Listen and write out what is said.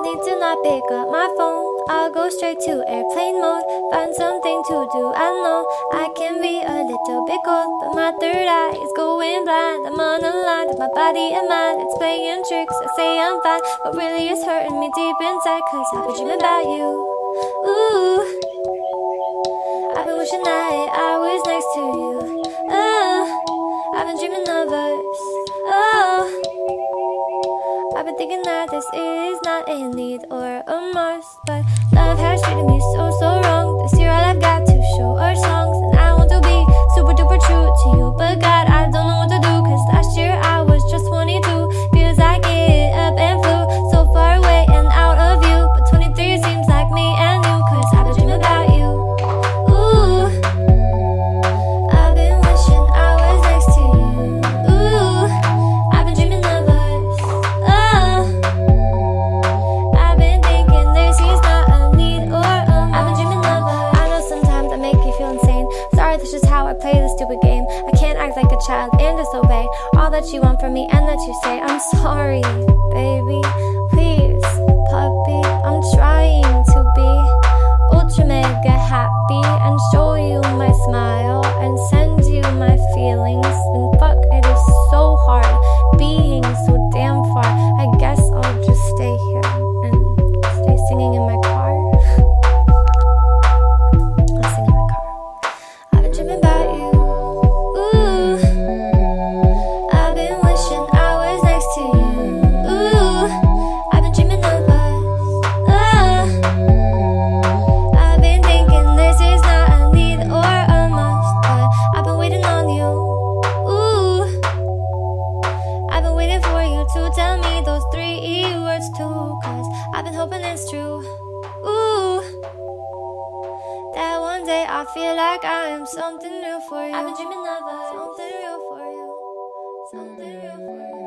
need to not pick up my phone. I'll go straight to airplane mode, find something to do. I know I can be a little bit cold, but my third eye is going blind. I'm on a line with my body and mind. It's playing tricks, I say I'm fine, but really it's hurting me deep inside, cause I've been dreaming about you. Ooh, I've been wishing I was next to you. Oh, I've been dreaming of us. Oh, I've been thinking that this is not a need or a must, but love has treated me so wrong. This year all I've got to show are songs, and I want to be super duper true to you, but God, I don't know what to do, cause last year I was just 22. Feels like it up and flew so far away and out of view, but 23 seems like me and you, cause I've been dreaming about you. Ooh, I've been wishing I was next to you. Ooh, I've been dreaming of us. Oh, I've been thinking this is not a need or a must. I've been dreaming of us. I know sometimes I make you feel insane. Sorry, that's just how I play this stupid game. I can't act like a child and disobey all that you want from me and that you say. I'm sorry, baby, please, puppy. I'm trying to be ultra mega happy and show you my smile and send you my feelings. And fuck, it is so hard being so damn far. I guess I'll just stay here and stay singing in my car. I'll sing in my car. I've been dreaming about you. Ooh, I've been wishing I was next to you. Ooh, I've been dreaming of us. Oh, I've been thinking this is not a need or a must, but I've been waiting on you. Ooh, I've been waiting for you to tell me those 3 words too, cause I've been hoping it's true. Ooh, that one day I feel like I am something real for you. I've been dreaming of us, something real for you, something real for you.